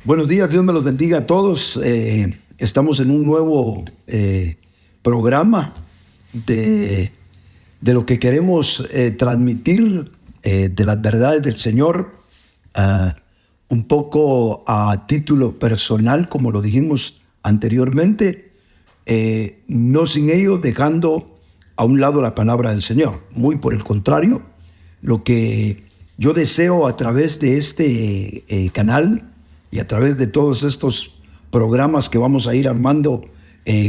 Buenos días, Dios me los bendiga a todos. Estamos en un nuevo programa de lo que queremos transmitir de las verdades del Señor, un poco a título personal, como lo dijimos anteriormente, no sin ello dejando a un lado la palabra del Señor. Muy por el contrario, lo que yo deseo a través de este canal y a través de todos estos programas que vamos a ir armando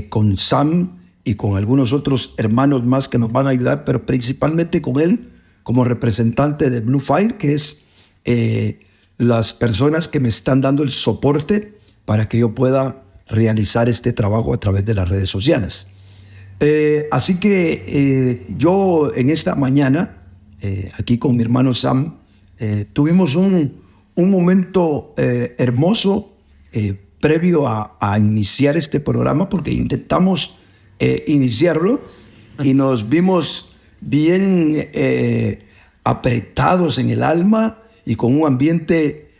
con Sam y con algunos otros hermanos más que nos van a ayudar, pero principalmente con él como representante de Blue Fire, que es las personas que me están dando el soporte para que yo pueda realizar este trabajo a través de las redes sociales. Así que yo en esta mañana, aquí con mi hermano Sam, tuvimos un momento hermoso previo a iniciar este programa, porque intentamos iniciarlo y nos vimos bien apretados en el alma y con un ambiente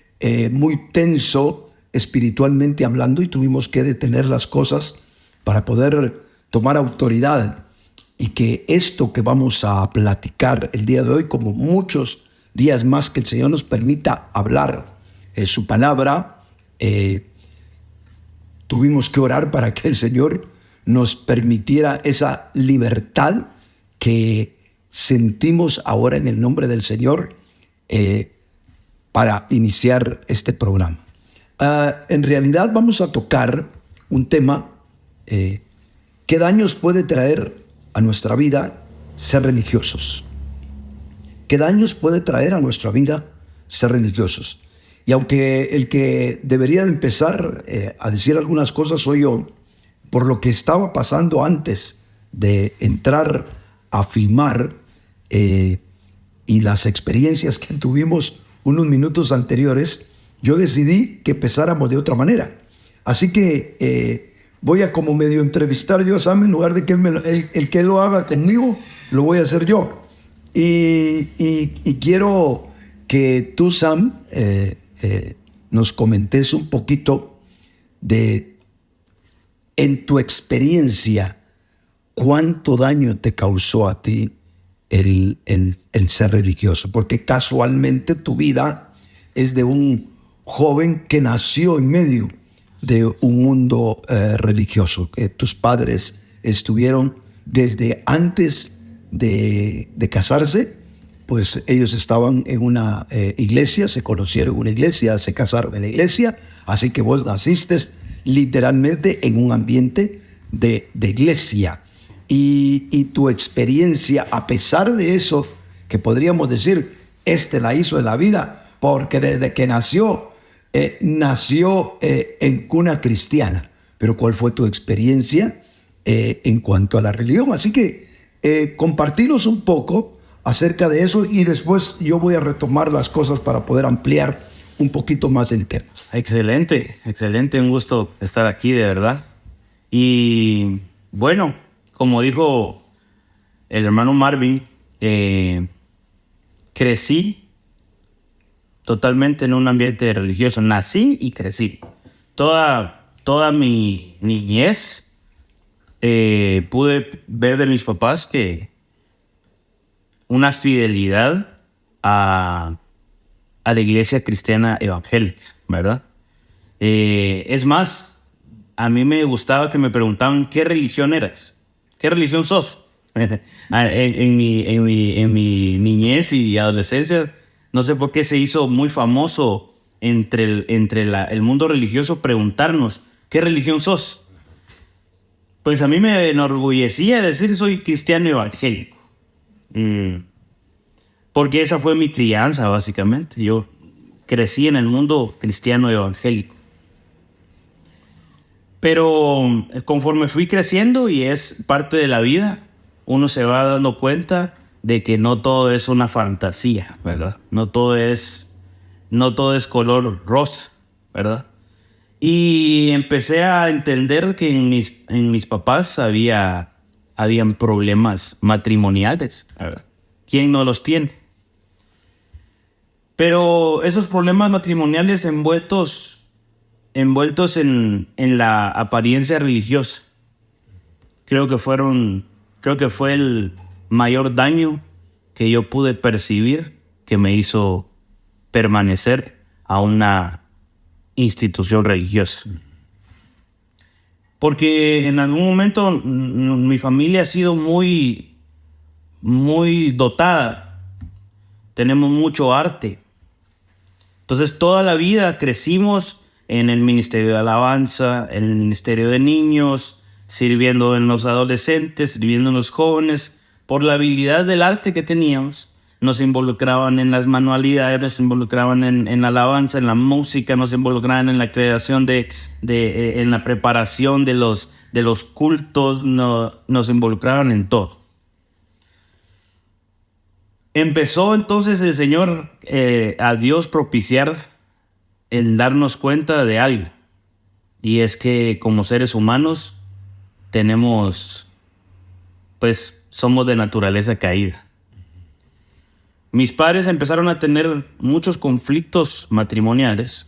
muy tenso espiritualmente hablando, y tuvimos que detener las cosas para poder tomar autoridad y que esto que vamos a platicar el día de hoy, como muchos días más que el Señor nos permita hablar su palabra, tuvimos que orar para que el Señor nos permitiera esa libertad que sentimos ahora en el nombre del Señor para iniciar este programa. En realidad vamos a tocar un tema, ¿qué daños puede traer a nuestra vida ser religiosos? ¿Qué daños puede traer a nuestra vida ser religiosos? Y aunque el que debería de empezar a decir algunas cosas soy yo, por lo que estaba pasando antes de entrar a filmar y las experiencias que tuvimos unos minutos anteriores, yo decidí que empezáramos de otra manera. Así que voy a como medio entrevistar yo a Sam, en lugar de que el que lo haga conmigo, lo voy a hacer yo. Y quiero que tú, Sam, nos comentes un poquito de, en tu experiencia, cuánto daño te causó a ti el ser religioso, porque casualmente tu vida es de un joven que nació en medio de un mundo religioso, que tus padres estuvieron desde antes de casarse, pues ellos estaban en una iglesia, se conocieron en una iglesia, se casaron en la iglesia, así que vos naciste literalmente en un ambiente de iglesia. Y tu experiencia, a pesar de eso, que podríamos decir, la hizo en la vida, porque desde que nació en cuna cristiana. Pero ¿cuál fue tu experiencia en cuanto a la religión? Así que compartiros un poco acerca de eso y después yo voy a retomar las cosas para poder ampliar un poquito más el tema. Excelente, excelente, un gusto estar aquí, de verdad. Y bueno, como dijo el hermano Marvin, crecí totalmente en un ambiente religioso. Nací y crecí. Toda mi niñez pude ver de mis papás que una fidelidad a la iglesia cristiana evangélica, ¿verdad? Es más, a mí me gustaba que me preguntaban ¿qué religión eras? ¿Qué religión sos? en mi niñez y adolescencia, no sé por qué se hizo muy famoso entre el mundo religioso preguntarnos ¿qué religión sos? Pues a mí me enorgullecía decir soy cristiano evangélico. Porque esa fue mi crianza, básicamente. Yo crecí en el mundo cristiano evangélico. Pero conforme fui creciendo, y es parte de la vida, uno se va dando cuenta de que no todo es una fantasía, ¿verdad? No todo es color rosa, ¿verdad? Y empecé a entender que en mis papás habían problemas matrimoniales, ¿verdad? ¿Quién no los tiene? Pero esos problemas matrimoniales envueltos envueltos en la apariencia religiosa. Creo que fue el mayor daño que yo pude percibir, que me hizo permanecer a una institución religiosa. Porque en algún momento mi familia ha sido muy, muy dotada. Tenemos mucho arte. Entonces toda la vida crecimos en el ministerio de alabanza, en el ministerio de niños, sirviendo en los adolescentes, sirviendo en los jóvenes. Por la habilidad del arte que teníamos, nos involucraban en las manualidades, nos involucraban en la alabanza, en la música, nos involucraban en la creación en la preparación de los cultos, nos involucraban en todo. Empezó entonces el Señor a Dios propiciar el darnos cuenta de algo. Y es que como seres humanos somos de naturaleza caída. Mis padres empezaron a tener muchos conflictos matrimoniales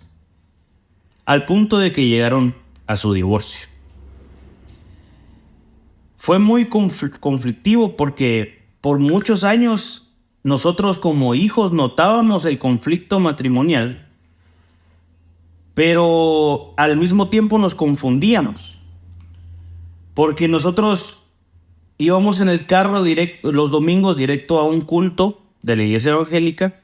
al punto de que llegaron a su divorcio. Fue muy conflictivo porque por muchos años nosotros como hijos notábamos el conflicto matrimonial, pero al mismo tiempo nos confundíamos porque nosotros íbamos en el carro los domingos directo a un culto de la iglesia evangélica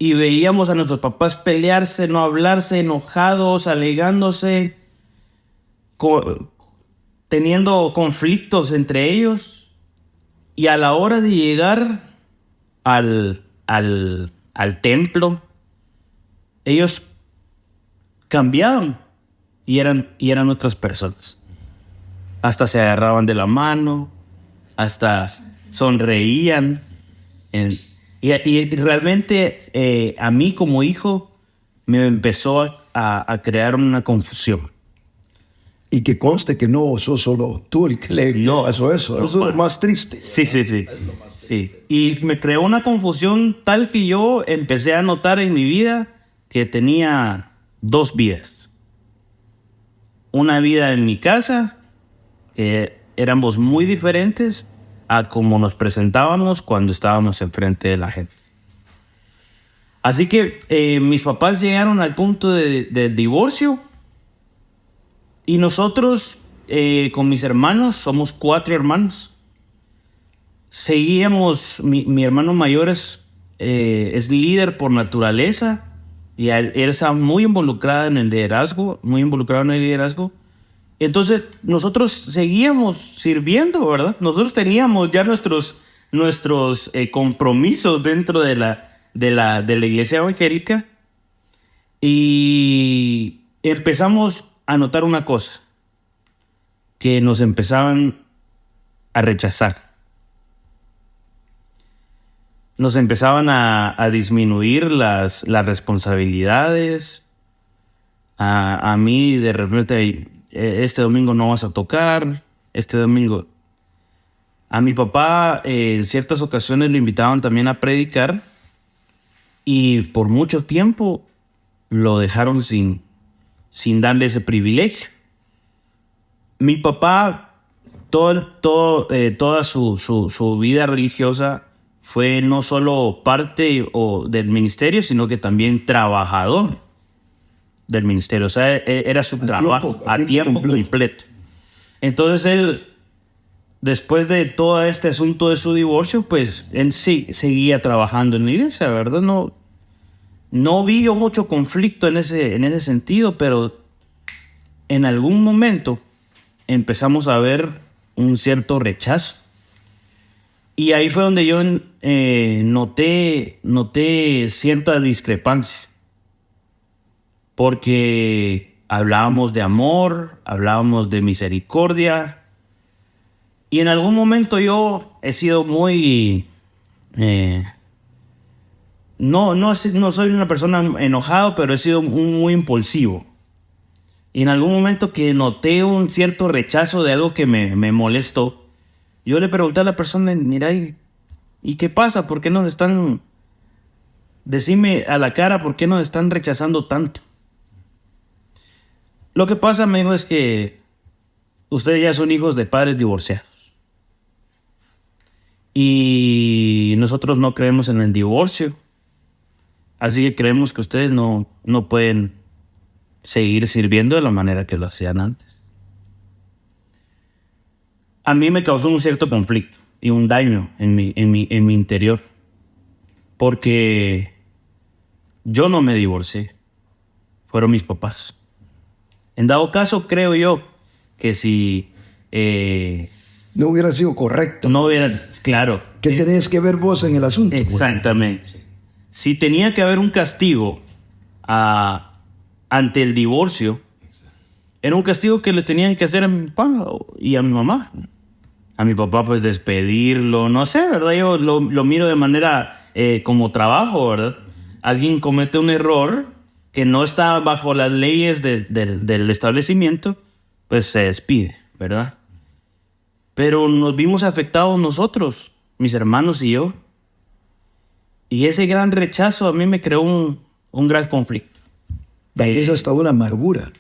y veíamos a nuestros papás pelearse, no hablarse, enojados, alegándose, teniendo conflictos entre ellos, y a la hora de llegar al templo, ellos cambiaban y eran otras personas. Hasta se agarraban de la mano, hasta sonreían. Y realmente a mí como hijo me empezó a crear una confusión. Y que conste que no sos solo tú el que le pasó eso. Eso es lo más triste. Sí. Y me creó una confusión tal que yo empecé a notar en mi vida que tenía dos vidas. Una vida en mi casa, que éramos muy diferentes a cómo nos presentábamos cuando estábamos enfrente de la gente. Así que mis papás llegaron al punto de divorcio y nosotros con mis hermanos, somos 4 hermanos, seguíamos. Mi hermano mayor es líder por naturaleza y él está muy involucrado en el liderazgo, Entonces nosotros seguíamos sirviendo, ¿verdad? Nosotros teníamos ya nuestros compromisos dentro de la iglesia evangélica y empezamos a notar una cosa, que nos empezaban a rechazar. Nos empezaban a disminuir las responsabilidades. A mí de repente, este domingo no vas a tocar, este domingo. A mi papá en ciertas ocasiones lo invitaban también a predicar y por mucho tiempo lo dejaron sin darle ese privilegio. Mi papá, toda su vida religiosa fue no solo parte del ministerio, sino que también trabajador del ministerio. O sea, era su trabajo a tiempo completo. Entonces él, después de todo este asunto de su divorcio, pues él sí seguía trabajando en la iglesia, ¿verdad? No vi yo mucho conflicto en ese sentido, pero en algún momento empezamos a ver un cierto rechazo. Y ahí fue donde yo noté cierta discrepancia. Porque hablábamos de amor, hablábamos de misericordia. Y en algún momento yo he sido muy... No soy una persona enojado, pero he sido muy impulsivo. Y en algún momento que noté un cierto rechazo de algo que me molestó, yo le pregunté a la persona, mira, ¿y qué pasa? ¿Por qué nos están... Decime a la cara, ¿por qué nos están rechazando tanto? Lo que pasa, amigo, es que ustedes ya son hijos de padres divorciados. Y nosotros no creemos en el divorcio. Así que creemos que ustedes no pueden seguir sirviendo de la manera que lo hacían antes. A mí me causó un cierto conflicto y un daño en mi interior. Porque yo no me divorcié. Fueron mis papás. En dado caso, creo yo que si... no hubiera sido correcto. No hubiera... Claro. ¿Qué tenías que ver vos en el asunto? Exactamente. Si tenía que haber un castigo ante el divorcio, era un castigo que le tenían que hacer a mi papá y a mi mamá. A mi papá, pues, despedirlo, no sé, ¿verdad? Yo lo miro de manera como trabajo, ¿verdad? Alguien comete un error que no está bajo las leyes del establecimiento, pues se despide, ¿verdad? Pero nos vimos afectados nosotros, mis hermanos y yo. Y ese gran rechazo a mí me creó un gran conflicto. Es hasta una amargura.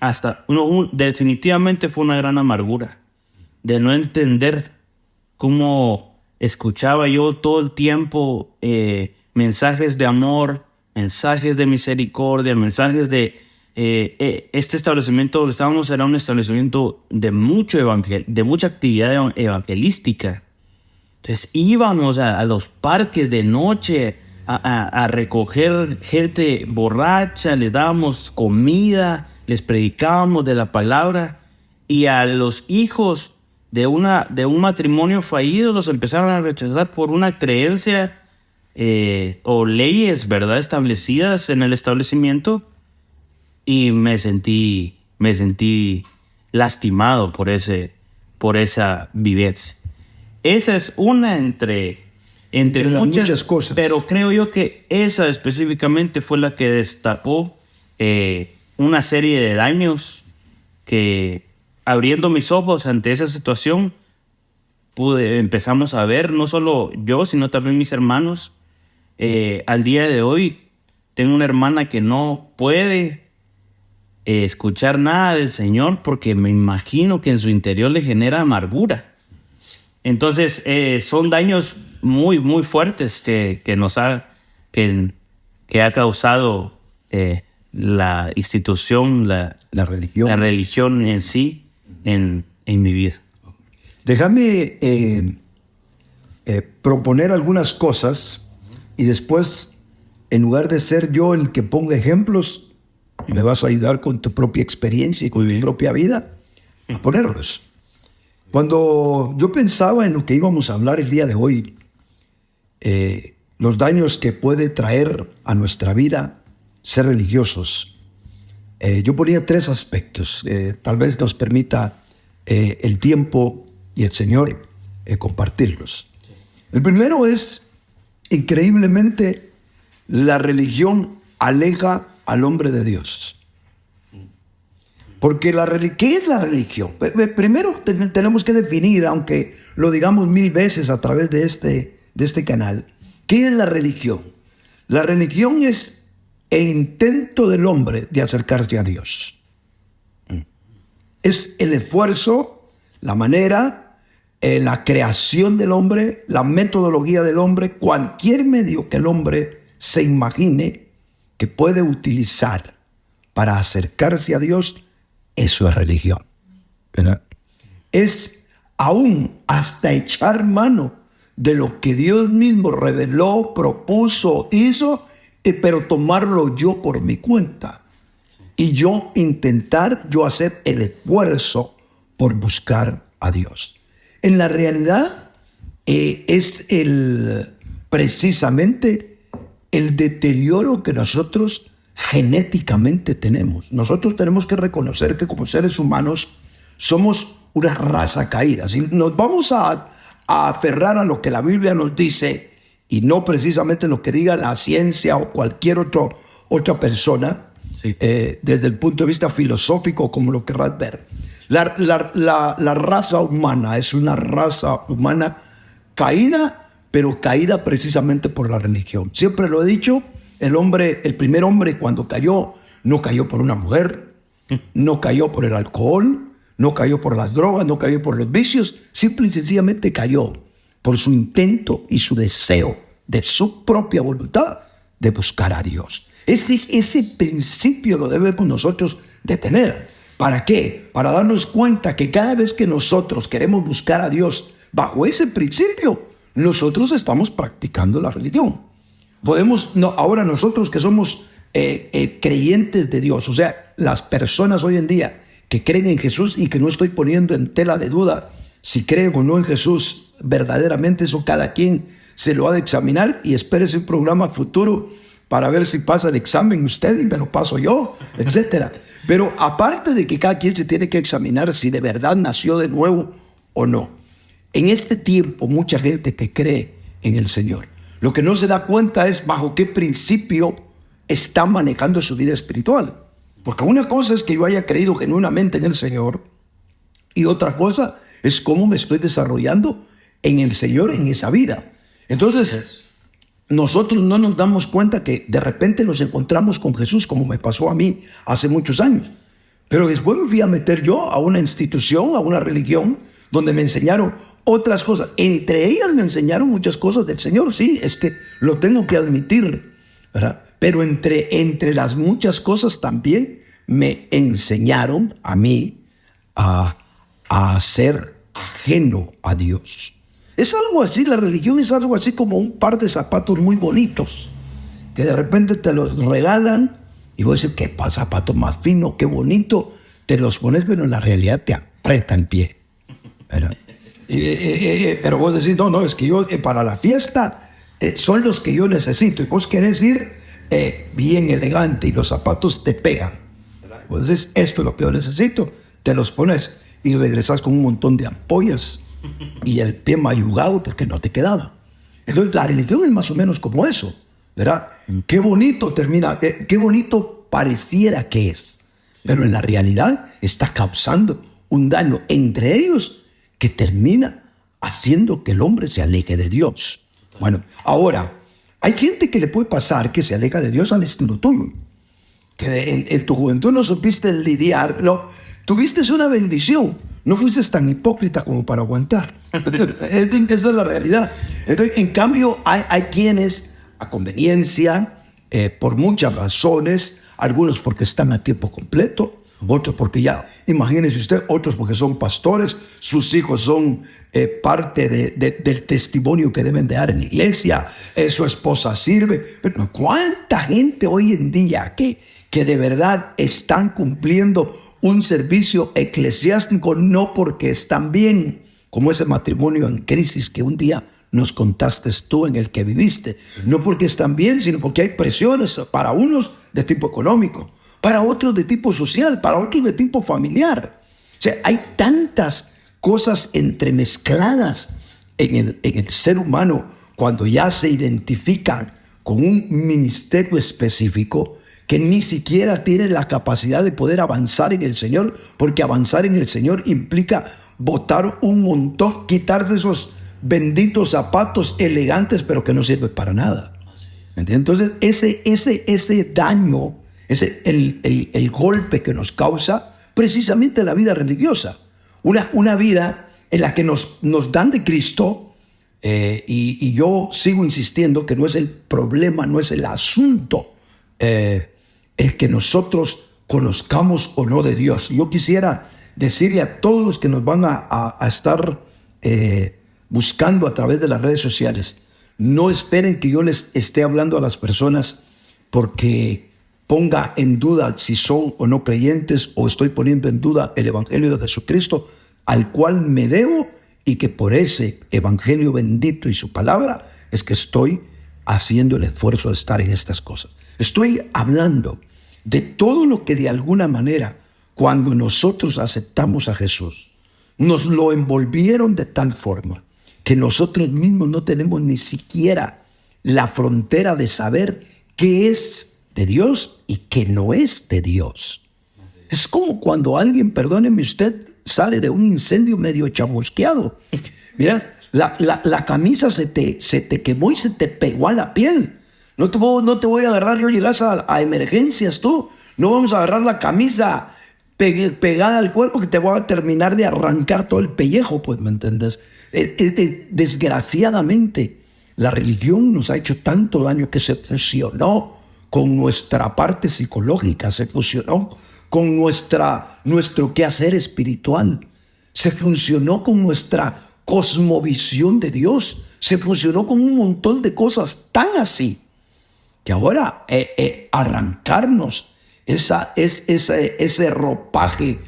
Definitivamente fue una gran amargura de no entender cómo escuchaba yo todo el tiempo mensajes de amor, mensajes de misericordia, mensajes de... este establecimiento donde estábamos era un establecimiento de mucha actividad evangelística. Entonces íbamos a los parques de noche a recoger gente borracha, les dábamos comida, les predicábamos de la palabra, y a los hijos de un matrimonio fallido los empezaron a rechazar por una creencia o leyes, ¿verdad?, establecidas en el establecimiento. Y me sentí lastimado por esa vivencia. Esa es una entre muchas cosas. Pero creo yo que esa específicamente fue la que destapó una serie de daños que, abriendo mis ojos ante esa situación, empezamos a ver, no solo yo, sino también mis hermanos. Al día de hoy tengo una hermana que no puede escuchar nada del Señor porque me imagino que en su interior le genera amargura. Entonces son daños muy, muy fuertes que ha causado la institución, la religión en sí, en mi vida. Déjame proponer algunas cosas y después, en lugar de ser yo el que ponga ejemplos, me vas a ayudar con tu propia experiencia y con tu propia vida a ponerlos. Cuando yo pensaba en lo que íbamos a hablar el día de hoy, los daños que puede traer a nuestra vida ser religiosos, yo ponía 3 aspectos. Tal vez nos permita el tiempo y el Señor compartirlos. El primero es, increíblemente, la religión aleja al hombre de Dios. Porque ¿qué es la religión? Primero tenemos que definir, aunque lo digamos 1000 veces a través de este canal, ¿qué es la religión? La religión es el intento del hombre de acercarse a Dios. Es el esfuerzo, la manera, la creación del hombre, la metodología del hombre, cualquier medio que el hombre se imagine que puede utilizar para acercarse a Dios. Eso es religión, ¿verdad? Es aún hasta echar mano de lo que Dios mismo reveló, propuso, hizo, pero tomarlo yo por mi cuenta. Y yo hacer el esfuerzo por buscar a Dios. En la realidad es precisamente el deterioro que nosotros genéticamente tenemos. Nosotros tenemos que reconocer que como seres humanos somos una raza caída. Si nos vamos a aferrar a lo que la Biblia nos dice y no precisamente lo que diga la ciencia o cualquier otra persona, sí, desde el punto de vista filosófico, como lo querrás ver, la raza humana es una raza humana caída, pero caída precisamente por la religión. Siempre lo he dicho, el primer hombre cuando cayó, no cayó por una mujer, No cayó por el alcohol, no cayó por las drogas, no cayó por los vicios, simple y sencillamente cayó por su intento y su deseo de su propia voluntad de buscar a Dios. Ese principio lo debemos nosotros de tener. ¿Para qué? Para darnos cuenta que cada vez que nosotros queremos buscar a Dios bajo ese principio, nosotros estamos practicando la religión. Ahora nosotros que somos creyentes de Dios, o sea, las personas hoy en día que creen en Jesús y que no estoy poniendo en tela de duda si creen o no en Jesús verdaderamente, eso cada quien se lo ha de examinar, y espérese un programa futuro para ver si pasa el examen usted y me lo paso yo, etc. Pero aparte de que cada quien se tiene que examinar si de verdad nació de nuevo o no, en este tiempo mucha gente que cree en el Señor, lo que no se da cuenta es bajo qué principio está manejando su vida espiritual. Porque una cosa es que yo haya creído genuinamente en el Señor, y otra cosa es cómo me estoy desarrollando en el Señor en esa vida. Entonces, nosotros no nos damos cuenta que de repente nos encontramos con Jesús, como me pasó a mí hace muchos años. Pero después me fui a meter yo a una institución, a una religión, donde me enseñaron otras cosas. Entre ellas me enseñaron muchas cosas del Señor, sí, lo tengo que admitir, ¿verdad? Pero entre las muchas cosas también me enseñaron a mí a ser ajeno a Dios. Es algo así, la religión es algo así como un par de zapatos muy bonitos, que de repente te los regalan y vos decís, qué zapato más fino, qué bonito, te los pones, pero en la realidad te aprieta el pie, ¿verdad? Pero vos decís, no, es que yo para la fiesta son los que yo necesito, y vos querés ir bien elegante y los zapatos te pegan, ¿verdad? Vos decís, esto es lo que yo necesito, te los pones y regresas con un montón de ampollas y el pie mayugado porque no te quedaba. Entonces la religión es más o menos como eso, ¿verdad? Qué bonito qué bonito pareciera que es, pero en la realidad está causando un daño entre ellos que termina haciendo que el hombre se aleje de Dios. Bueno, ahora, hay gente que le puede pasar que se aleja de Dios al estilo tuyo, que en tu juventud no supiste lidiar, tuviste una bendición, no fuiste tan hipócrita como para aguantar. Esa es la realidad. Entonces, en cambio, hay quienes a conveniencia, por muchas razones, algunos porque están a tiempo completo, otros porque ya, imagínese usted, otros porque son pastores, sus hijos son parte del testimonio que deben de dar en la iglesia, su esposa sirve. Pero ¿cuánta gente hoy en día que de verdad están cumpliendo un servicio eclesiástico no porque están bien, como ese matrimonio en crisis que un día nos contaste tú en el que viviste, no porque están bien, sino porque hay presiones para unos de tipo económico, para otros de tipo social, para otros de tipo familiar? O sea, hay tantas cosas entremezcladas en el ser humano cuando ya se identifican con un ministerio específico que ni siquiera tiene la capacidad de poder avanzar en el Señor, porque avanzar en el Señor implica botar un montón, quitarse esos benditos zapatos elegantes, pero que no sirven para nada. ¿Entiendes? Entonces, ese daño, el golpe que nos causa precisamente la vida religiosa, una vida en la que nos dan de Cristo, y yo sigo insistiendo que no es el problema, no es el asunto, el que nosotros conozcamos o no de Dios. Yo quisiera decirle a todos los que nos van a estar buscando a través de las redes sociales, no esperen que yo les esté hablando a las personas porque ponga en duda si son o no creyentes, o estoy poniendo en duda el Evangelio de Jesucristo, al cual me debo, y que por ese Evangelio bendito y su palabra es que estoy haciendo el esfuerzo de estar en estas cosas. Estoy hablando de todo lo que de alguna manera, cuando nosotros aceptamos a Jesús, nos lo envolvieron de tal forma que nosotros mismos no tenemos ni siquiera la frontera de saber qué es de Dios y qué no es de Dios. Es como cuando alguien, perdóneme usted, sale de un incendio medio chamusqueado. Mira, la camisa se te quemó y se te pegó a la piel. No te voy a agarrar, no llegas a emergencias tú. No vamos a agarrar la camisa pegada al cuerpo que te va a terminar de arrancar todo el pellejo, pues, ¿me entiendes? Desgraciadamente, la religión nos ha hecho tanto daño que se fusionó con nuestra parte psicológica, se fusionó con nuestro quehacer espiritual, se fusionó con nuestra cosmovisión de Dios, se fusionó con un montón de cosas tan así, que ahora arrancarnos ese ropaje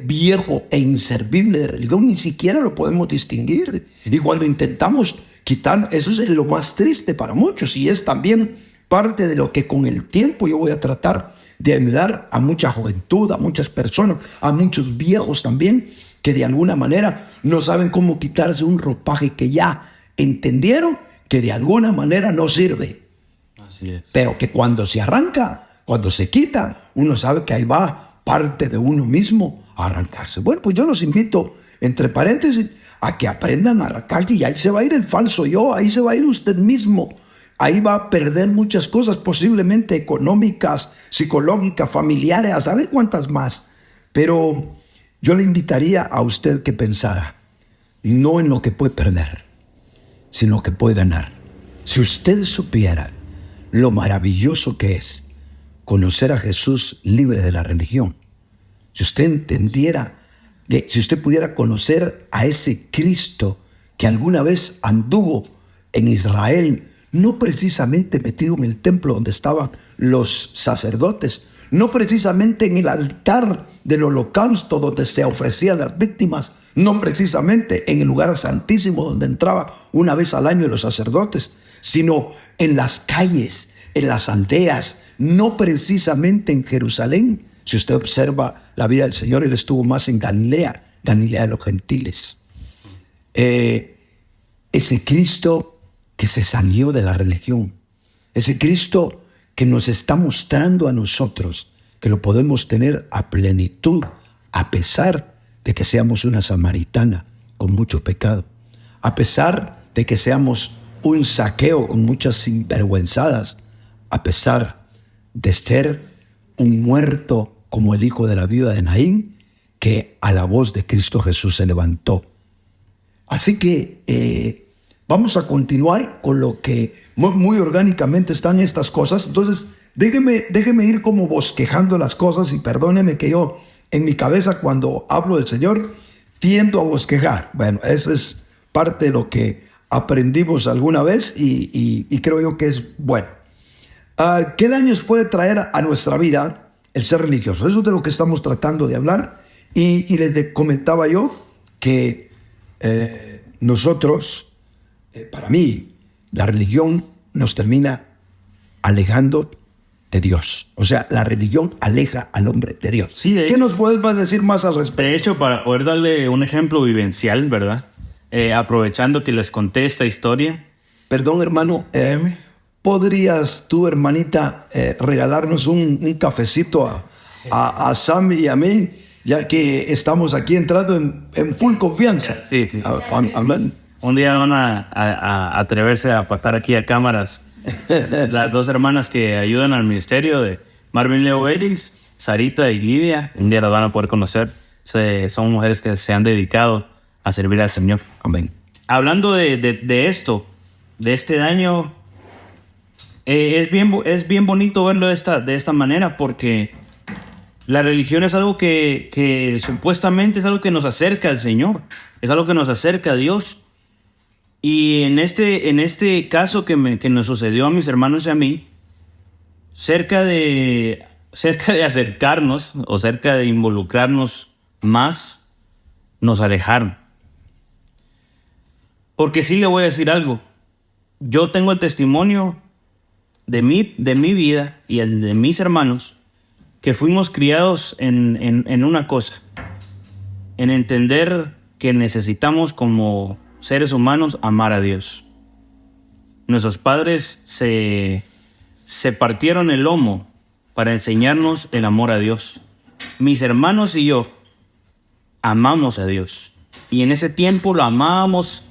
viejo e inservible de religión, ni siquiera lo podemos distinguir. Y cuando intentamos quitar, eso es lo más triste para muchos, y es también parte de lo que con el tiempo yo voy a tratar de ayudar a mucha juventud, a muchas personas, a muchos viejos también, que de alguna manera no saben cómo quitarse un ropaje que ya entendieron que de alguna manera no sirve. Así es. Pero que cuando se arranca, cuando se quita, uno sabe que ahí va parte de uno mismo a arrancarse. Bueno, pues yo los invito, entre paréntesis, a que aprendan a arrancarse, y ahí se va a ir el falso yo, ahí se va a ir usted mismo. Ahí va a perder muchas cosas, posiblemente económicas, psicológicas, familiares, a saber cuántas más. Pero yo le invitaría a usted que pensara, no en lo que puede perder, sino lo que puede ganar. Si usted supiera lo maravilloso que es conocer a Jesús libre de la religión, si usted entendiera, si usted pudiera conocer a ese Cristo que alguna vez anduvo en Israel, no precisamente metido en el templo donde estaban los sacerdotes, no precisamente en el altar del holocausto donde se ofrecían las víctimas, no precisamente en el lugar santísimo donde entraba una vez al año los sacerdotes, sino en las calles, en las aldeas, no precisamente en Jerusalén. Si usted observa la vida del Señor, Él estuvo más en Galilea de los gentiles. Ese Cristo que se salió de la religión, ese Cristo que nos está mostrando a nosotros que lo podemos tener a plenitud, a pesar de que seamos una samaritana con mucho pecado, a pesar de que seamos un Zaqueo con muchas sinvergüenzadas, a pesar de ser un muerto como el hijo de la viuda de Naín, que a la voz de Cristo Jesús se levantó. Así que vamos a continuar con lo que muy orgánicamente están estas cosas. Entonces, déjeme ir como bosquejando las cosas, y perdóneme que yo en mi cabeza cuando hablo del Señor tiendo a bosquejar. Bueno, eso es parte de lo que aprendimos alguna vez y creo yo que es bueno. ¿Qué daños puede traer a nuestra vida el ser religioso? Eso es de lo que estamos tratando de hablar, y les comentaba yo que nosotros, para mí, la religión nos termina alejando de Dios. O sea, la religión aleja al hombre de Dios. Sí, ¿Qué nos puedes decir más al respecto? De hecho, para poder darle un ejemplo vivencial, ¿verdad? Aprovechando que les conté esta historia. Perdón, hermano, ¿podrías tú, hermanita, regalarnos un cafecito a Sam y a mí, ya que estamos aquí entrando en full confianza? Sí. Amén. Un día van a atreverse a pasar aquí a cámaras las dos hermanas que ayudan al ministerio de Marvin Leo Ellis, Sarita y Lidia. Un día las van a poder conocer. Son mujeres que se han dedicado a servir al Señor. Amén. Hablando de esto, de este daño, es bien bonito verlo de esta manera, porque la religión es algo que supuestamente es algo que nos acerca al Señor, es algo que nos acerca a Dios. Y en este caso que nos sucedió a mis hermanos y a mí, cerca de acercarnos o cerca de involucrarnos más, nos alejaron. Porque sí le voy a decir algo. Yo tengo el testimonio de mi vida y el de mis hermanos, que fuimos criados en una cosa, en entender que necesitamos como seres humanos amar a Dios. Nuestros padres se partieron el lomo para enseñarnos el amor a Dios. Mis hermanos y yo amamos a Dios, y en ese tiempo lo amábamos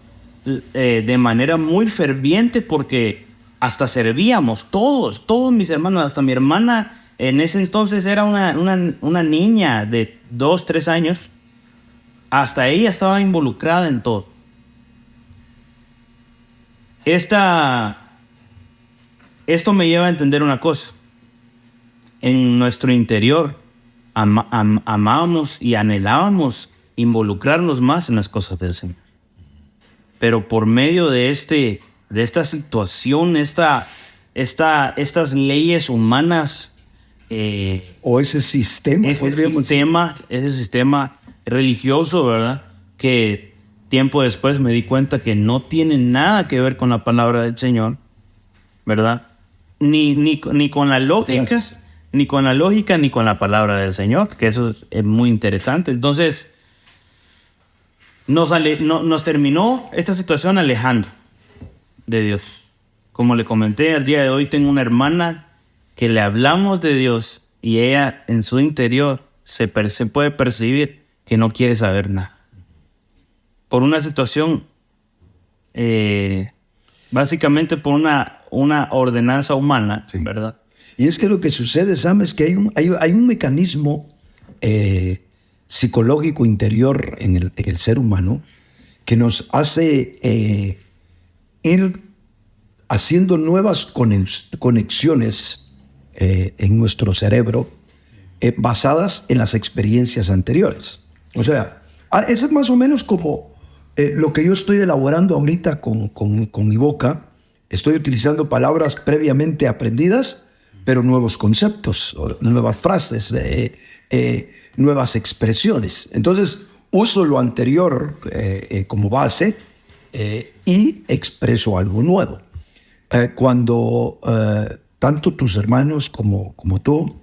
de manera muy ferviente, porque hasta servíamos todos mis hermanos, hasta mi hermana en ese entonces era una niña de 2, 3 años. Hasta ella estaba involucrada en todo. Esto me lleva a entender una cosa. En nuestro interior amábamos y anhelábamos involucrarnos más en las cosas del Señor. Pero por medio de esta situación, estas leyes humanas, o ese sistema, ese sistema religioso, ¿verdad? Que tiempo después me di cuenta que no tiene nada que ver con la palabra del Señor, ¿verdad? Ni con la lógica, ni con la palabra del Señor, que eso es muy interesante. Entonces, nos terminó esta situación alejando de Dios. Como le comenté, al día de hoy tengo una hermana que le hablamos de Dios y ella en su interior se puede percibir que no quiere saber nada. Por una situación, básicamente por una ordenanza humana, sí, ¿verdad? Y es que lo que sucede, Sam, es que hay un mecanismo psicológico interior en el ser humano que nos hace ir haciendo nuevas conexiones en nuestro cerebro basadas en las experiencias anteriores. O sea, eso es más o menos como lo que yo estoy elaborando ahorita con mi boca. Estoy utilizando palabras previamente aprendidas, pero nuevos conceptos, nuevas frases, nuevas expresiones. Entonces, uso lo anterior como base y expreso algo nuevo. Cuando tanto tus hermanos como tú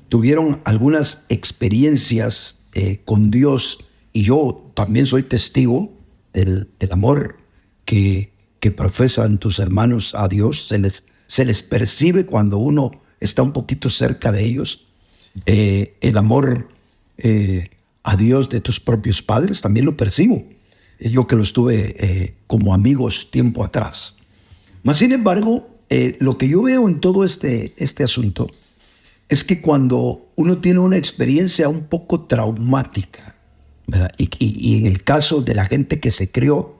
tuvieron algunas experiencias con Dios, y yo también soy testigo del amor que profesan tus hermanos a Dios, se les percibe cuando uno está un poquito cerca de ellos, el amor a Dios de tus propios padres, también lo percibo, yo que lo estuve como amigos tiempo atrás. Mas, sin embargo, lo que yo veo en todo este asunto es que cuando uno tiene una experiencia un poco traumática, ¿verdad? Y en el caso de la gente que se crió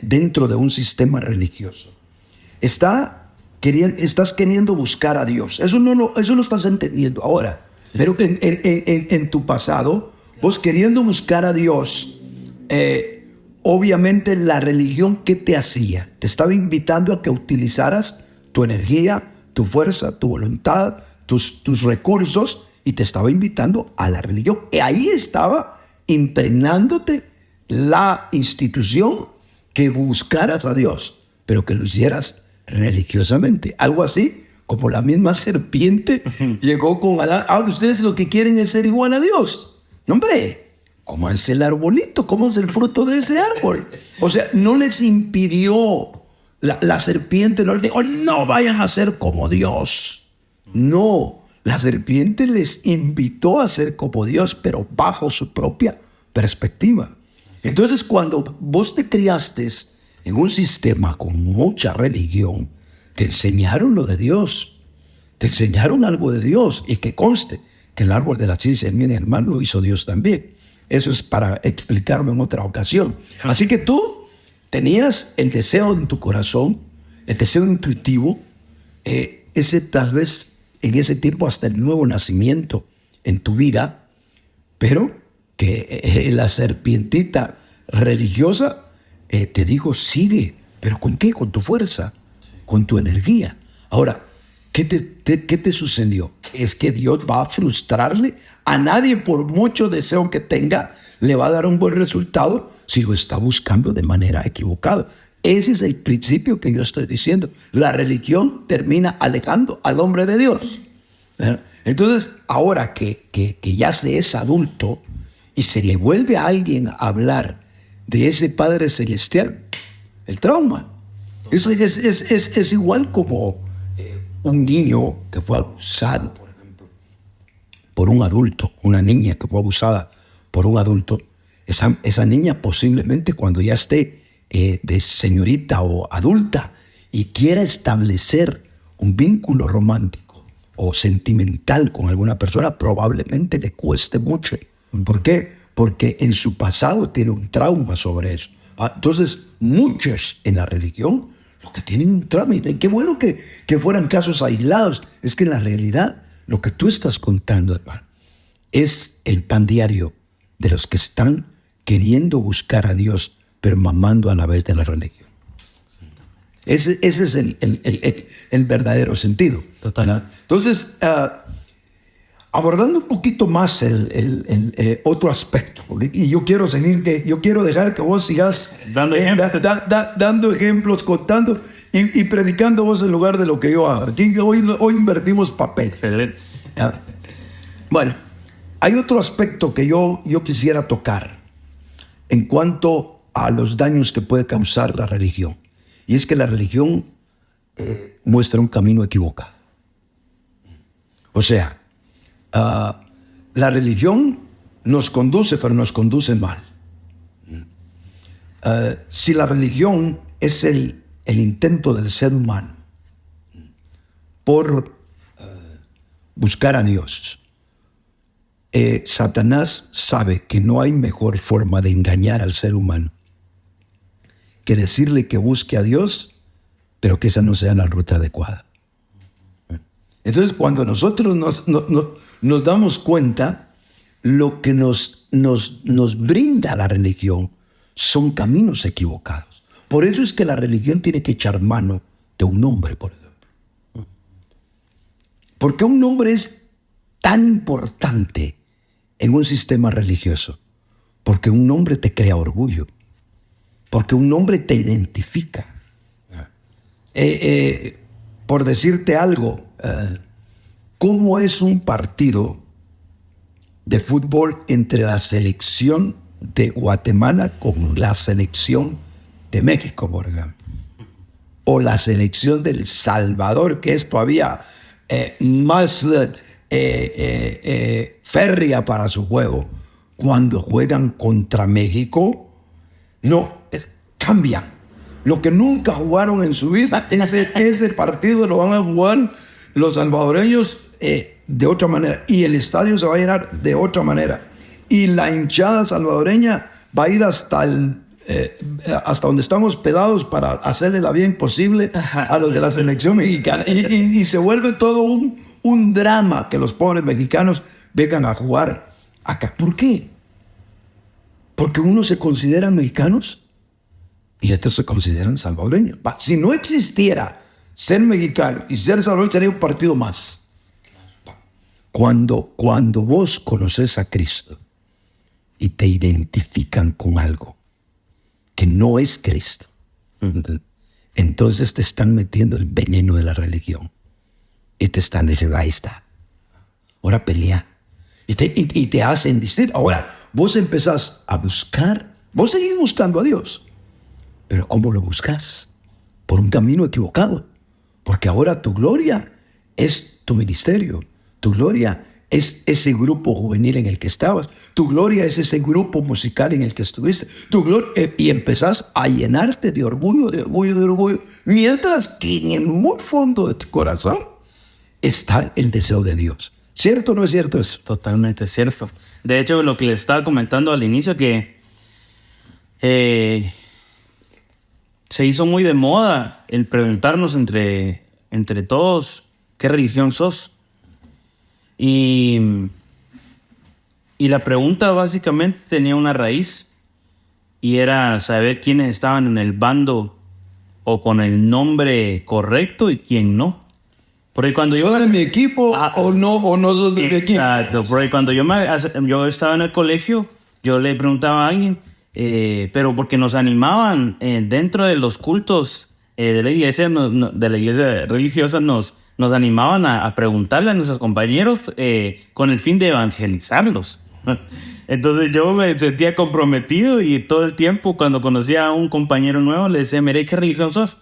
dentro de un sistema religioso, estás queriendo buscar a Dios. Eso no estás entendiendo ahora. Sí. Pero en tu pasado, vos queriendo buscar a Dios, obviamente la religión, ¿qué te hacía? Te estaba invitando a que utilizaras tu energía, tu fuerza, tu voluntad, tus recursos, y te estaba invitando a la religión. Y ahí estaba impregnándote la institución que buscaras a Dios, pero que lo hicieras religiosamente. Algo así como la misma serpiente llegó con Adán. Ahora ustedes lo que quieren es ser igual a Dios. No, hombre, cómanse el arbolito, cómanse el fruto de ese árbol. O sea, no les impidió la serpiente, no les dijo, no vayan a ser como Dios. No, la serpiente les invitó a ser como Dios, pero bajo su propia perspectiva. Entonces, cuando vos te criaste en un sistema con mucha religión, te enseñaron lo de Dios, te enseñaron algo de Dios, y que conste que el árbol de la ciencia del bien y el mal lo hizo Dios también. Eso es para explicarlo en otra ocasión. Así que tú tenías el deseo en tu corazón, el deseo intuitivo, ese tal vez en ese tiempo hasta el nuevo nacimiento en tu vida, pero que la serpientita religiosa te dijo, sigue, pero ¿con qué? Con tu fuerza, con tu energía. Ahora, ¿qué te sucedió? Es que Dios va a frustrarle a nadie, por mucho deseo que tenga, le va a dar un buen resultado si lo está buscando de manera equivocada. Ese es el principio que yo estoy diciendo. La religión termina alejando al hombre de Dios. Entonces, ahora que ya se es adulto y se le vuelve a alguien a hablar de ese Padre Celestial, el trauma. Eso es igual como un niño que fue abusado, por ejemplo, por un adulto, una niña que fue abusada por un adulto. Esa niña posiblemente cuando ya esté de señorita o adulta y quiera establecer un vínculo romántico o sentimental con alguna persona, probablemente le cueste mucho. ¿Por qué? Porque en su pasado tiene un trauma sobre eso. Entonces, muchos en la religión, los que tienen un trauma, y qué bueno que fueran casos aislados, es que en la realidad, lo que tú estás contando, hermano, es el pan diario de los que están queriendo buscar a Dios, pero mamando a la vez de la religión. Ese es el verdadero sentido. Total. ¿Verdad? Entonces, abordando un poquito más el otro aspecto, y yo quiero dejar que vos sigas Dando ejemplos. dando ejemplos, contando y predicando vos en lugar de lo que yo hago. Aquí hoy invertimos papel. Excelente. Bueno, hay otro aspecto que yo quisiera tocar en cuanto a los daños que puede causar la religión. Y es que la religión muestra un camino equivocado. O sea, la religión nos conduce, pero nos conduce mal. Si la religión es el intento del ser humano por buscar a Dios, Satanás sabe que no hay mejor forma de engañar al ser humano que decirle que busque a Dios, pero que esa no sea la ruta adecuada. Entonces, cuando nosotros nos damos cuenta, lo que nos brinda la religión son caminos equivocados. Por eso es que la religión tiene que echar mano de un nombre, por ejemplo. ¿Por qué un nombre es tan importante en un sistema religioso? Porque un nombre te crea orgullo. Porque un nombre te identifica. Por decirte algo, ¿cómo es un partido de fútbol entre la selección de Guatemala con la selección de México, por ejemplo? O la selección de El Salvador, que es todavía más férrea para su juego. Cuando juegan contra México, cambian. Lo que nunca jugaron en su vida, ese partido lo van a jugar los salvadoreños de otra manera. Y el estadio se va a llenar de otra manera. Y la hinchada salvadoreña va a ir hasta donde están hospedados para hacerle la vida imposible a los de la selección mexicana. Y se vuelve todo un drama que los pobres mexicanos vengan a jugar acá. ¿Por qué? Porque unos se consideran mexicanos y otros se consideran salvadoreños. Si no existiera ser mexicano y ser salvadoreño, sería un partido más. Cuando vos conoces a Cristo y te identifican con algo que no es Cristo, entonces te están metiendo el veneno de la religión y te están diciendo, ahí está, ahora pelea, y te hacen decir, ahora vos empezás a buscar, vos seguís buscando a Dios, pero ¿cómo lo buscas? Por un camino equivocado, porque ahora tu gloria es tu ministerio, tu gloria es ese grupo juvenil en el que estabas, tu gloria es ese grupo musical en el que estuviste, tu gloria, y empezás a llenarte de orgullo, mientras que en el muy fondo de tu corazón está el deseo de Dios. ¿Cierto o no es cierto eso? Totalmente cierto. De hecho, lo que les estaba comentando al inicio, que se hizo muy de moda el preguntarnos entre todos qué religión sos. Y la pregunta básicamente tenía una raíz y era saber quiénes estaban en el bando o con el nombre correcto y quién no. Porque cuando yo ¿Sos de mi equipo o no sos de mi equipo? Exacto, porque cuando yo estaba en el colegio, yo le preguntaba a alguien, pero porque nos animaban dentro de los cultos de la iglesia religiosa, nos animaban a preguntarle a nuestros compañeros con el fin de evangelizarlos. Entonces yo me sentía comprometido y todo el tiempo cuando conocía a un compañero nuevo le decía, mire, ¿qué religión sos?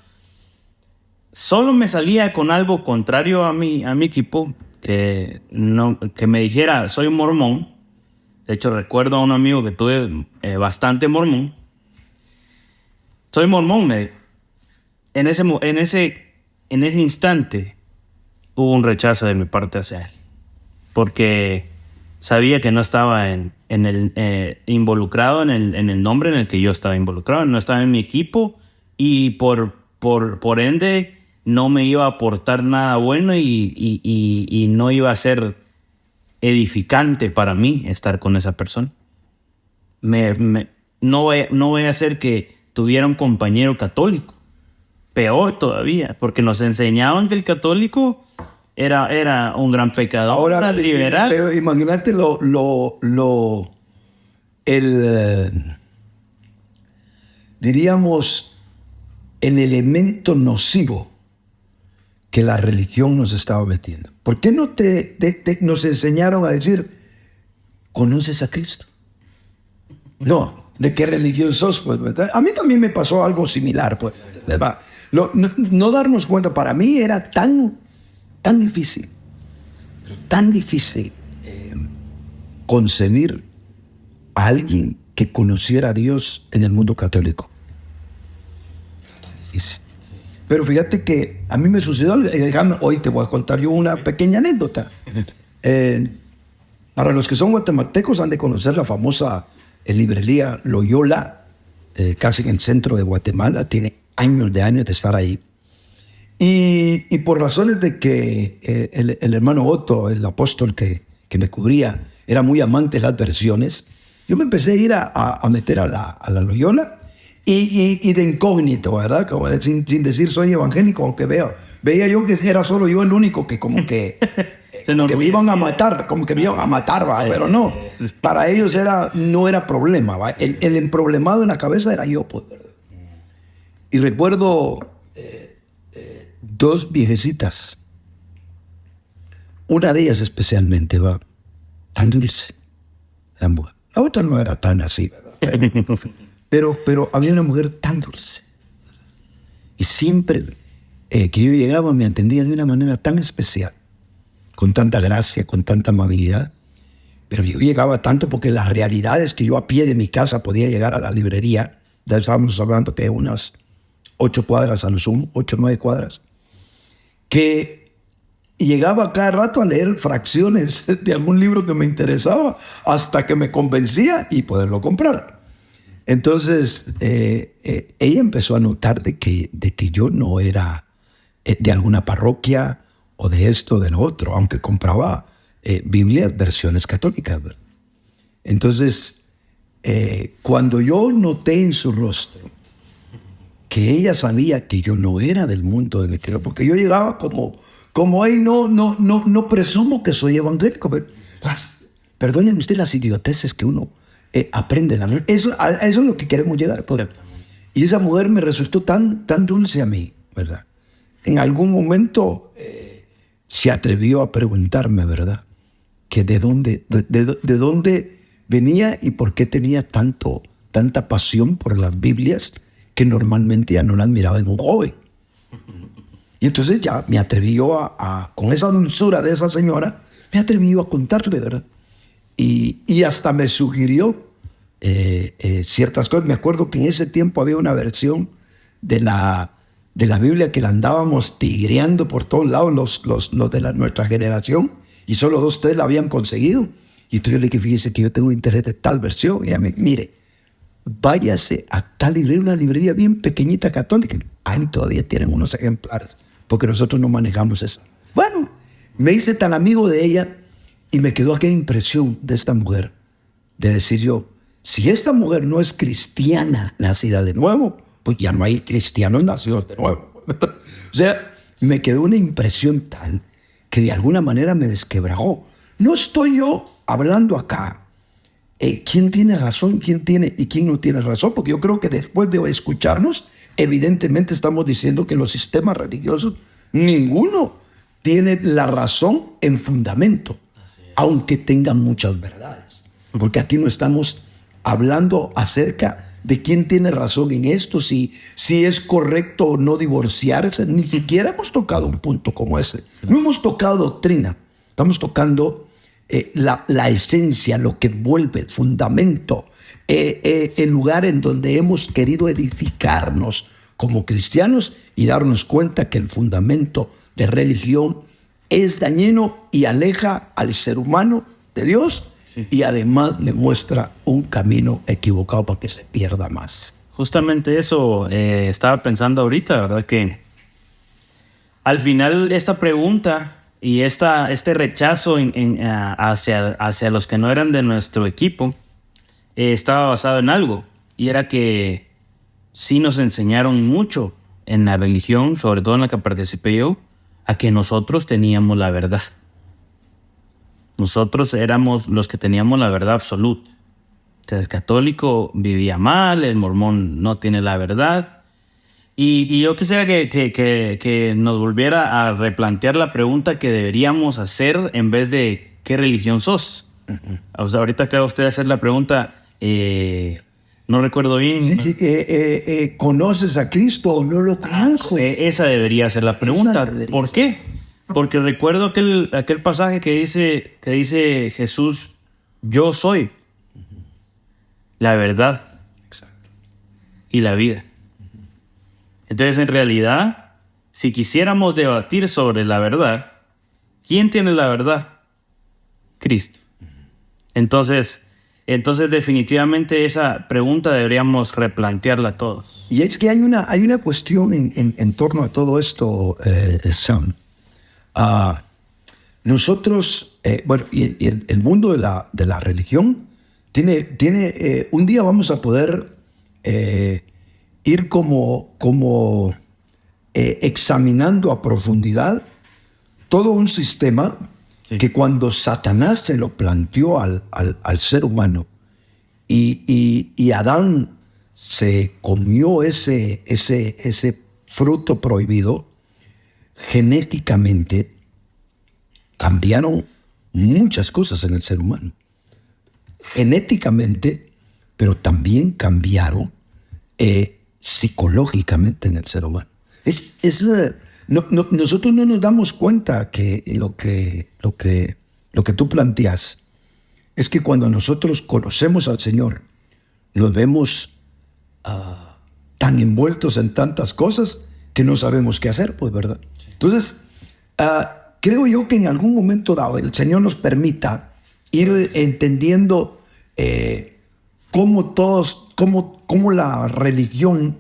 Solo me salía con algo contrario a mi equipo, que me dijera, soy mormón. De hecho, recuerdo a un amigo que tuve bastante mormón. Soy mormón, me dijo. En ese instante, hubo un rechazo de mi parte hacia él. Porque sabía que no estaba involucrado en el nombre en el que yo estaba involucrado. No estaba en mi equipo y por ende no me iba a aportar nada bueno y no iba a ser edificante para mí estar con esa persona. No voy a hacer que tuviera un compañero católico. Peor todavía, porque nos enseñaban que el católico era un gran pecador. Ahora, liberal. Pero imagínate diríamos, el elemento nocivo que la religión nos estaba metiendo. ¿Por qué no nos enseñaron a decir, ¿conoces a Cristo? No, ¿de qué religión sos? Pues, ¿verdad? A mí también me pasó algo similar, pues, ¿verdad? No darnos cuenta, para mí era tan difícil, tan difícil concebir a alguien que conociera a Dios en el mundo católico. Tan difícil. Pero fíjate que a mí me sucedió, hoy te voy a contar yo una pequeña anécdota. Para los que son guatemaltecos han de conocer la famosa librería Loyola, casi en el centro de Guatemala, tiene años de estar ahí. Y por razones de que el hermano Otto, el apóstol que me cubría, era muy amante de las versiones, yo me empecé a ir a meter a la Loyola y de incógnito, ¿verdad? Como sin decir soy evangélico, aunque veía yo que era solo yo el único que como que me iban a matar, ¿va? Pero no, para ellos no era problema, ¿va? El emproblemado en la cabeza era yo, pues, ¿verdad? Y recuerdo dos viejecitas, una de ellas especialmente, ¿va? Tan dulce, la mujer. La otra no era tan así, ¿verdad? Pero había una mujer tan dulce. Y siempre que yo llegaba me atendía de una manera tan especial, con tanta gracia, con tanta amabilidad. Pero yo llegaba tanto porque las realidades que yo a pie de mi casa podía llegar a la librería, ya estábamos hablando que unas 8 cuadras a lo sumo, 8 o 9 cuadras, que llegaba cada rato a leer fracciones de algún libro que me interesaba hasta que me convencía y poderlo comprar. Entonces, ella empezó a notar de que yo no era de alguna parroquia o de esto o de lo otro, aunque compraba Biblias, versiones católicas, ¿verdad? Entonces, cuando yo noté en su rostro que ella sabía que yo no era del mundo en el que, porque yo llegaba como ahí, no presumo que soy evangélico, pero perdónenme usted las idioteces que uno aprende. Eso es lo que queremos llegar. Pues. Y esa mujer me resultó tan dulce a mí, ¿verdad? En algún momento se atrevió a preguntarme, ¿verdad? Que de dónde venía y por qué tenía tanta pasión por las Biblias que normalmente ya no las miraba en un joven. Y entonces ya me atreví yo con esa dulzura de esa señora, me atreví yo a contarle, ¿verdad? Y hasta me sugirió ciertas cosas. Me acuerdo que en ese tiempo había una versión de la Biblia que la andábamos tigreando por todos lados los de nuestra generación, y solo 2 o 3 la habían conseguido. Y entonces yo le dije, fíjese que yo tengo interés de tal versión. Y ella me mire, váyase a tal librería, una librería bien pequeñita católica. Ahí todavía tienen unos ejemplares, porque nosotros no manejamos eso. Bueno, me hice tan amigo de ella y me quedó aquella impresión de esta mujer, de decir yo, si esta mujer no es cristiana nacida de nuevo, pues ya no hay cristianos nacidos de nuevo. O sea, me quedó una impresión tal que de alguna manera me desquebrajó. No estoy yo hablando acá quién tiene razón, quién tiene y quién no tiene razón, porque yo creo que después de escucharnos, evidentemente estamos diciendo que los sistemas religiosos, ninguno tiene la razón en fundamento, aunque tengan muchas verdades. Porque aquí no estamos hablando acerca de quién tiene razón en esto, si es correcto o no divorciarse. Ni siquiera hemos tocado un punto como ese. No hemos tocado doctrina, estamos tocando la esencia, lo que envuelve, el fundamento, el lugar en donde hemos querido edificarnos como cristianos y darnos cuenta que el fundamento de religión es dañino y aleja al ser humano de Dios, y además le muestra un camino equivocado para que se pierda más. Justamente eso estaba pensando ahorita, ¿verdad? Que al final esta pregunta y este rechazo hacia los que no eran de nuestro equipo estaba basado en algo, y era que sí nos enseñaron mucho en la religión, sobre todo en la que participé yo, a que nosotros teníamos la verdad. Nosotros éramos los que teníamos la verdad absoluta. Entonces, el católico vivía mal, el mormón no tiene la verdad. Y yo quisiera que nos volviera a replantear la pregunta que deberíamos hacer en vez de ¿qué religión sos? O sea, ahorita acaba usted de hacer la pregunta, no recuerdo bien. Sí, ¿conoces a Cristo o no lo conoces? Esa debería ser la pregunta. ¿Por qué? Porque recuerdo aquel pasaje que dice Jesús, yo soy la verdad y la vida. Entonces, en realidad, si quisiéramos debatir sobre la verdad, ¿quién tiene la verdad? Cristo. Entonces definitivamente esa pregunta deberíamos replantearla todos. Y es que hay una cuestión en torno a todo esto, Sam. Nosotros, y el mundo de la religión tiene un día vamos a poder ir como examinando a profundidad todo un sistema que cuando Satanás se lo planteó al ser humano y Adán se comió ese fruto prohibido, genéticamente cambiaron muchas cosas en el ser humano. Genéticamente, pero también cambiaron psicológicamente en el ser humano. Nosotros no nos damos cuenta que lo que tú planteas es que cuando nosotros conocemos al Señor, nos vemos tan envueltos en tantas cosas que no sabemos qué hacer, pues, ¿verdad? Entonces, creo yo que en algún momento dado el Señor nos permita ir entendiendo cómo la religión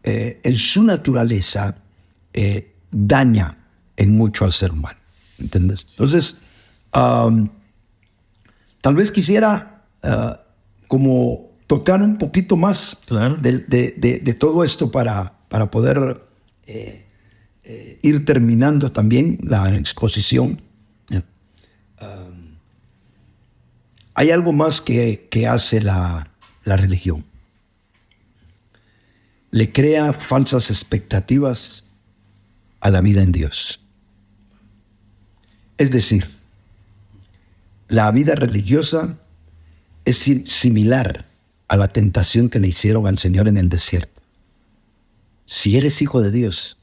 en su naturaleza daña en mucho al ser humano, ¿entiendes? Entonces, tal vez quisiera como tocar un poquito más de todo esto para poder ir terminando también la exposición. Hay algo más que hace la religión. Le crea falsas expectativas a la vida en Dios. Es decir, la vida religiosa es similar a la tentación que le hicieron al Señor en el desierto. Si eres hijo de Dios,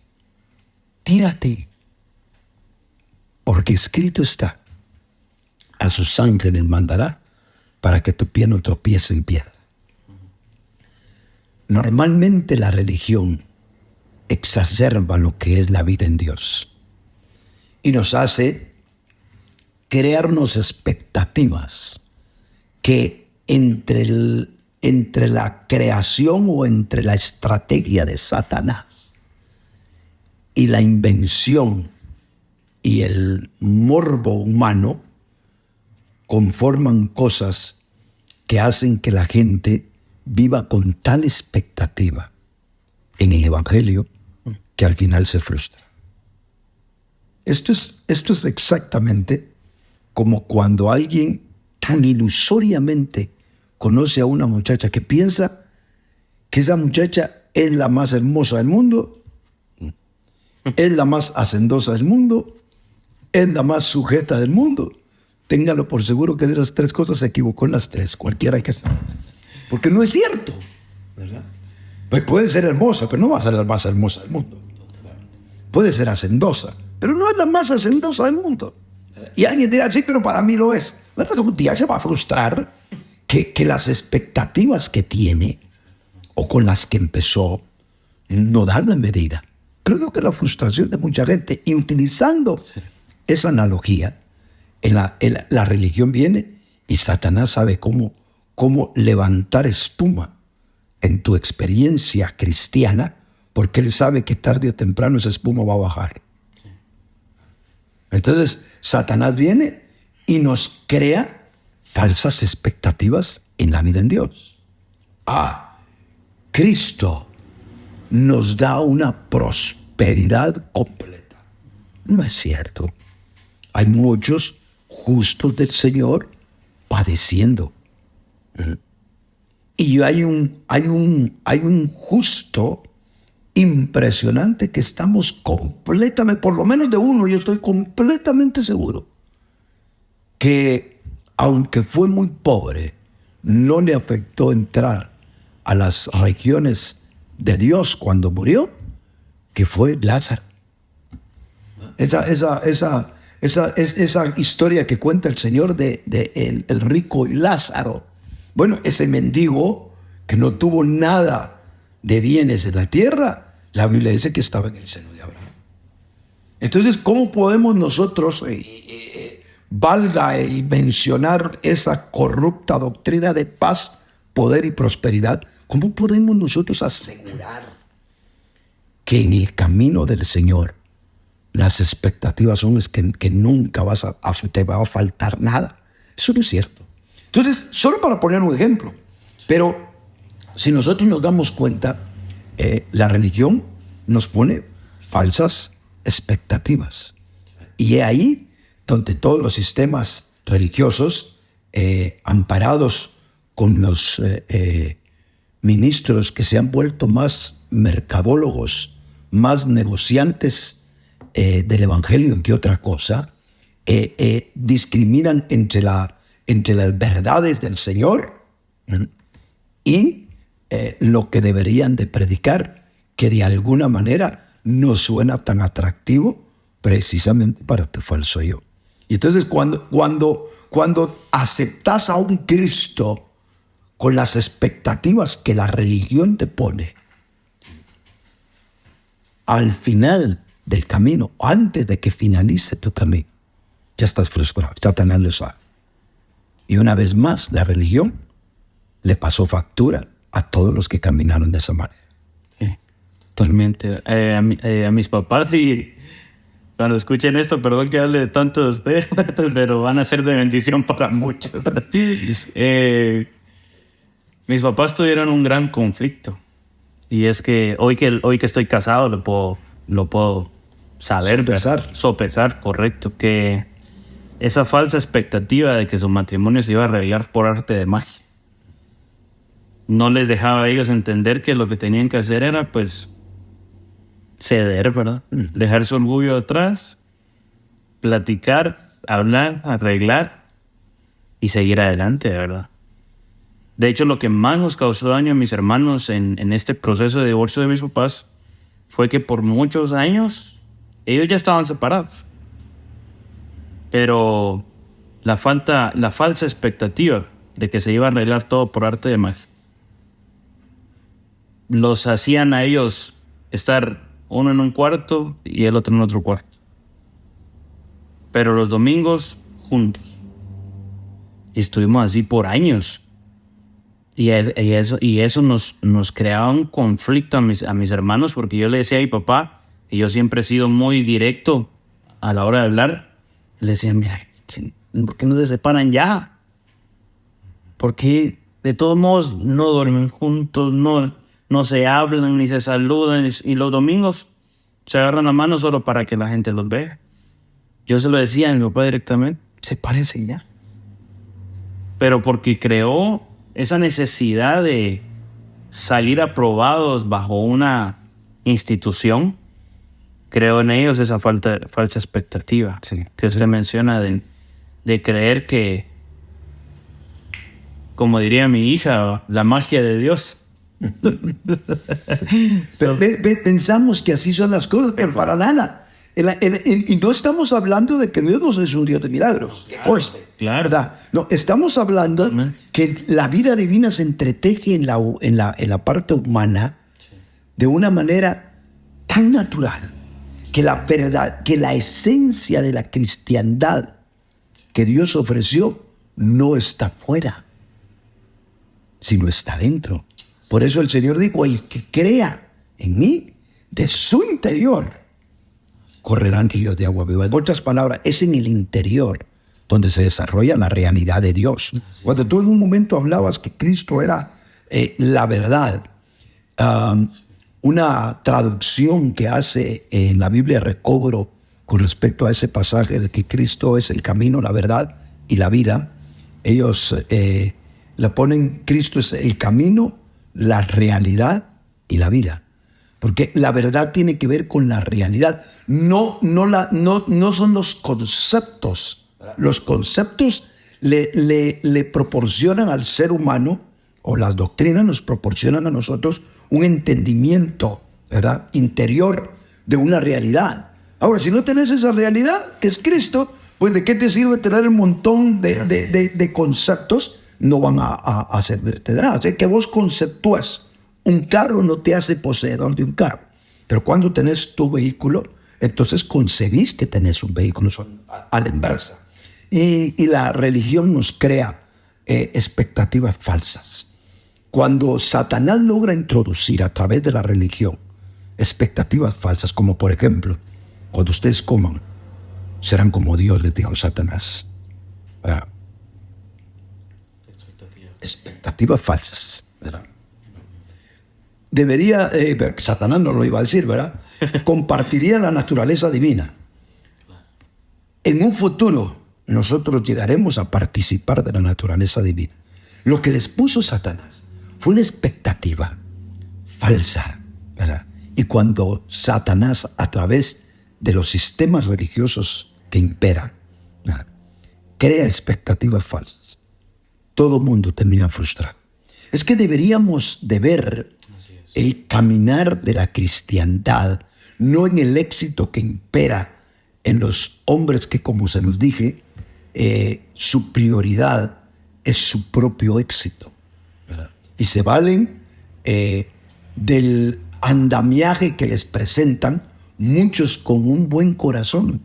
tírate, porque escrito está, a sus ángeles mandará para que tu pie no tropiece en piedra. Normalmente la religión exacerba lo que es la vida en Dios y nos hace crearnos expectativas que entre la creación o entre la estrategia de Satanás y la invención y el morbo humano conforman cosas que hacen que la gente viva con tal expectativa en el Evangelio que al final se frustra. Esto es exactamente como cuando alguien tan ilusoriamente conoce a una muchacha que piensa que esa muchacha es la más hermosa del mundo, es la más hacendosa del mundo, es la más sujeta del mundo. Téngalo por seguro que de esas tres cosas se equivocó en las tres, cualquiera que sea. Porque no es cierto, ¿verdad? Pues puede ser hermosa, pero no va a ser la más hermosa del mundo. Puede ser hacendosa, pero no es la más hacendosa del mundo. Y alguien dirá, sí, pero para mí lo es. Bueno, un día se va a frustrar que las expectativas que tiene o con las que empezó no dan la medida. Creo que la frustración de mucha gente, y utilizando esa analogía, la religión viene y Satanás sabe cómo levantar espuma en tu experiencia cristiana, porque él sabe que tarde o temprano esa espuma va a bajar. Entonces, Satanás viene y nos crea falsas expectativas en la vida en Dios. Cristo nos da una prosperidad completa. No es cierto. Hay muchos justos del Señor padeciendo. Y hay un justo impresionante que estamos completamente, por lo menos de uno, yo estoy completamente seguro, que aunque fue muy pobre, no le afectó entrar a las regiones de Dios cuando murió, que fue Lázaro. Esa historia que cuenta el Señor de el rico Lázaro. Bueno, ese mendigo que no tuvo nada de bienes en la tierra, la Biblia dice que estaba en el seno de Abraham. Entonces, ¿cómo podemos nosotros, valga el mencionar esa corrupta doctrina de paz, poder y prosperidad, cómo podemos nosotros asegurar que en el camino del Señor las expectativas son que nunca te va a faltar nada? Eso no es cierto. Entonces, solo para poner un ejemplo, pero si nosotros nos damos cuenta, la religión nos pone falsas expectativas. Y es ahí donde todos los sistemas religiosos, amparados con los ministros que se han vuelto más mercadólogos, más negociantes del evangelio que otra cosa, discriminan entre las verdades del Señor y lo que deberían de predicar, que de alguna manera no suena tan atractivo precisamente para tu falso yo. Y entonces cuando aceptas a un Cristo con las expectativas que la religión te pone, al final del camino, antes de que finalice tu camino, ya estás frustrado, Satanás lo sabe. Y una vez más, la religión le pasó factura a todos los que caminaron de esa manera. Sí, totalmente. A mis papás, y cuando escuchen esto, perdón que hable de tanto de ustedes, pero van a ser de bendición para muchos. Mis papás tuvieron un gran conflicto. Y es que hoy que estoy casado lo puedo saber, sopesar, correcto, que esa falsa expectativa de que su matrimonio se iba a arreglar por arte de magia no les dejaba a ellos entender que lo que tenían que hacer era, pues, ceder, ¿verdad? Dejar su orgullo atrás, platicar, hablar, arreglar y seguir adelante, ¿verdad? De hecho, lo que más nos causó daño a mis hermanos en este proceso de divorcio de mis papás fue que por muchos años ellos ya estaban separados. Pero la falsa expectativa de que se iba a arreglar todo por arte de magia los hacían a ellos estar uno en un cuarto y el otro en otro cuarto. Pero los domingos juntos. Y estuvimos así por años. Y eso nos creaba un conflicto a mis hermanos, porque yo le decía a mi papá, y yo siempre he sido muy directo a la hora de hablar, le decía, mira, ¿por qué no se separan ya? Porque de todos modos no duermen juntos, no se hablan ni se saludan, y los domingos se agarran la mano solo para que la gente los vea. Yo se lo decía a mi papá directamente, sepárense ya. Pero porque creó esa necesidad de salir aprobados bajo una institución, creó en ellos esa falsa expectativa, sí, que se menciona de creer que, como diría mi hija, la magia de Dios. Pensamos que así son las cosas, pero para nada. Y no estamos hablando de que Dios no es un Dios de milagros. Claro. ¿Verdad? No, estamos hablando que la vida divina se entreteje en la parte humana de una manera tan natural que la verdad, que la esencia de la cristiandad que Dios ofreció no está fuera, sino está dentro. Por eso el Señor dijo, el que crea en mí, de su interior correrán ríos de agua viva. En otras palabras, es en el interior donde se desarrolla la realidad de Dios. Cuando tú en un momento hablabas que Cristo era la verdad, una traducción que hace en la Biblia Recobro con respecto a ese pasaje de que Cristo es el camino, la verdad y la vida, ellos la ponen, Cristo es el camino, la realidad y la vida. Porque la verdad tiene que ver con la realidad. No son los conceptos. Los conceptos le proporcionan al ser humano, o las doctrinas nos proporcionan a nosotros un entendimiento, ¿verdad?, interior de una realidad. Ahora, si no tenés esa realidad, que es Cristo, pues ¿de qué te sirve tener un montón de conceptos? No van a servirte de nada. O sea, que vos conceptúas un carro no te hace poseedor de un carro. Pero cuando tenés tu vehículo, entonces concebís que tenés un vehículo, son a la inversa. Y la religión nos crea expectativas falsas. Cuando Satanás logra introducir a través de la religión expectativas falsas, como por ejemplo, cuando ustedes coman, serán como Dios, les dijo Satanás. Expectativas falsas, ¿verdad? Debería, Satanás no lo iba a decir, ¿verdad? Compartiría la naturaleza divina. En un futuro, nosotros llegaremos a participar de la naturaleza divina. Lo que les puso Satanás fue una expectativa falsa, ¿verdad? Y cuando Satanás, a través de los sistemas religiosos que imperan, ¿verdad?, crea expectativas falsas, todo mundo termina frustrado. Es que deberíamos de ver el caminar de la cristiandad, no en el éxito que impera en los hombres que, como se nos dije, su prioridad es su propio éxito, ¿verdad? Y se valen del andamiaje que les presentan muchos con un buen corazón,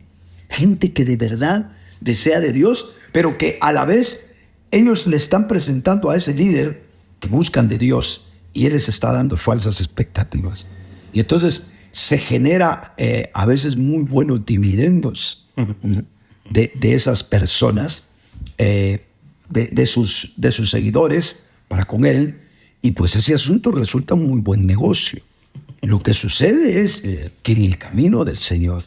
gente que de verdad desea de Dios, pero que a la vez ellos le están presentando a ese líder que buscan de Dios, y él les está dando falsas expectativas. Y entonces se genera a veces muy buenos dividendos de esas personas, de sus seguidores para con él. Y pues ese asunto resulta un muy buen negocio. Lo que sucede es que en el camino del Señor,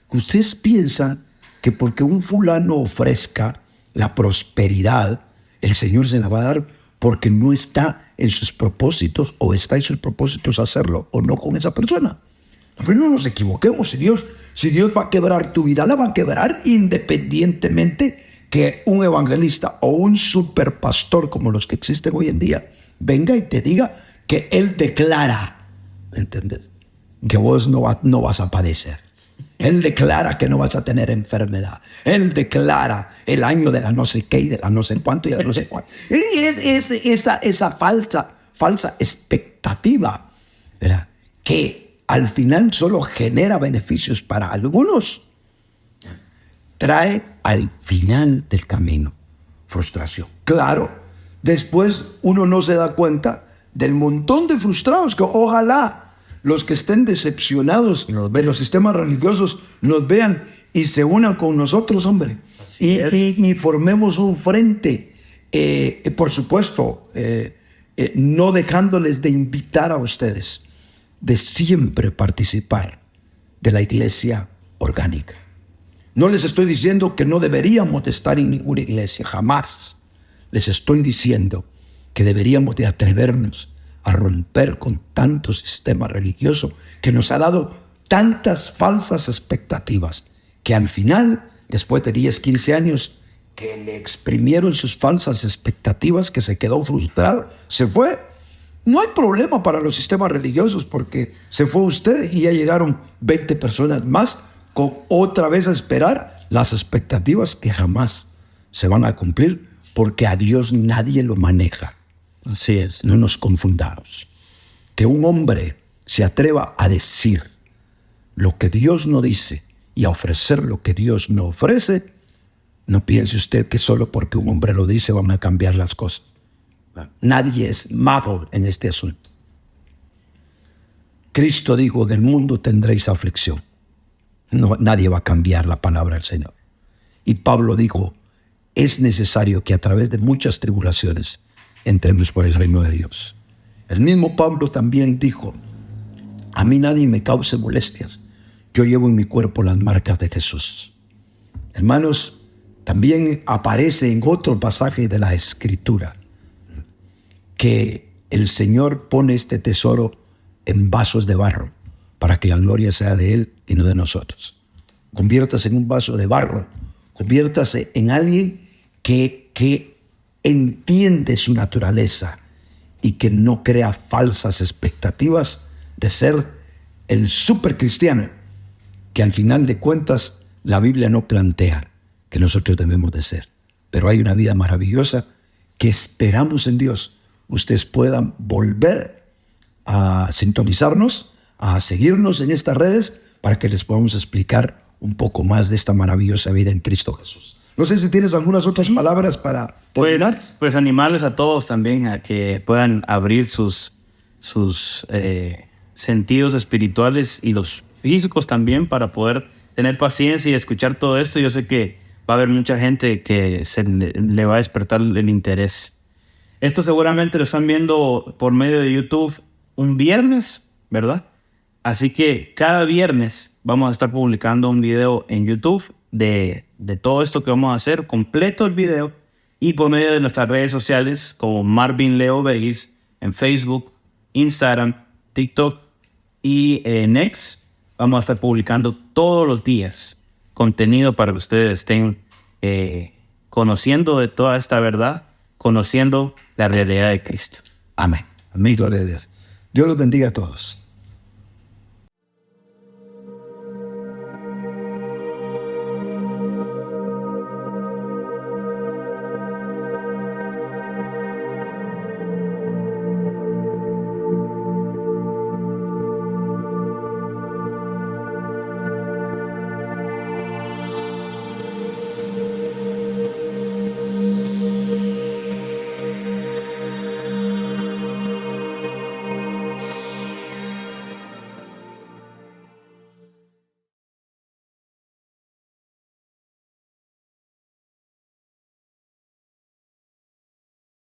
ustedes piensan que porque un fulano ofrezca la prosperidad, el Señor se la va a dar porque no está en sus propósitos, o está en sus propósitos hacerlo o no con esa persona. Pero no nos equivoquemos. Si Dios va a quebrar tu vida, la va a quebrar independientemente que un evangelista o un superpastor como los que existen hoy en día venga y te diga que él declara, ¿me entiendes?, que vos no vas a padecer. Él declara que no vas a tener enfermedad. Él declara el año de la no sé qué y de la no sé cuánto y de la no sé cuánto. Y es esa falsa expectativa, ¿verdad?, que al final solo genera beneficios para algunos, trae al final del camino frustración. Claro, después uno no se da cuenta del montón de frustrados que ojalá los que estén decepcionados de los sistemas religiosos nos vean y se unan con nosotros, hombre, y formemos un frente, por supuesto, no dejándoles de invitar a ustedes de siempre participar de la iglesia orgánica. No les estoy diciendo que no deberíamos de estar en ninguna iglesia, jamás. Les estoy diciendo que deberíamos de atrevernos a romper con tanto sistema religioso que nos ha dado tantas falsas expectativas, que al final, después de 10, 15 años, que le exprimieron sus falsas expectativas, que se quedó frustrado, se fue. No hay problema para los sistemas religiosos porque se fue usted y ya llegaron 20 personas más con otra vez a esperar las expectativas que jamás se van a cumplir, porque a Dios nadie lo maneja. Así es. No nos confundamos. Que un hombre se atreva a decir lo que Dios no dice y a ofrecer lo que Dios no ofrece, no piense usted que solo porque un hombre lo dice van a cambiar las cosas. Nadie es mago en este asunto. Cristo dijo, en el mundo tendréis aflicción. No, nadie va a cambiar la palabra del Señor. Y Pablo dijo, es necesario que a través de muchas tribulaciones entremos por el reino de Dios. El mismo Pablo también dijo, a mí nadie me cause molestias. Yo llevo en mi cuerpo las marcas de Jesús. Hermanos, también aparece en otro pasaje de la Escritura que el Señor pone este tesoro en vasos de barro para que la gloria sea de Él y no de nosotros. Conviértase en un vaso de barro. Conviértase en alguien que entiende su naturaleza y que no crea falsas expectativas de ser el supercristiano, que al final de cuentas la Biblia no plantea que nosotros debemos de ser. Pero hay una vida maravillosa que esperamos en Dios. Ustedes puedan volver a sintonizarnos, a seguirnos en estas redes para que les podamos explicar un poco más de esta maravillosa vida en Cristo Jesús. No sé si tienes algunas otras palabras para terminar. Pues animarles a todos también a que puedan abrir sus sentidos espirituales y los físicos también para poder tener paciencia y escuchar todo esto. Yo sé que va a haber mucha gente que le va a despertar el interés. Esto seguramente lo están viendo por medio de YouTube un viernes, ¿verdad? Así que cada viernes vamos a estar publicando un video en YouTube de todo esto que vamos a hacer, completo el video, y por medio de nuestras redes sociales como Marvin Leo Vegas en Facebook, Instagram, TikTok y en X, vamos a estar publicando todos los días contenido para que ustedes estén conociendo de toda esta verdad, conociendo la realidad de Cristo. Amén. Amén. Gloria a Dios. Dios los bendiga a todos.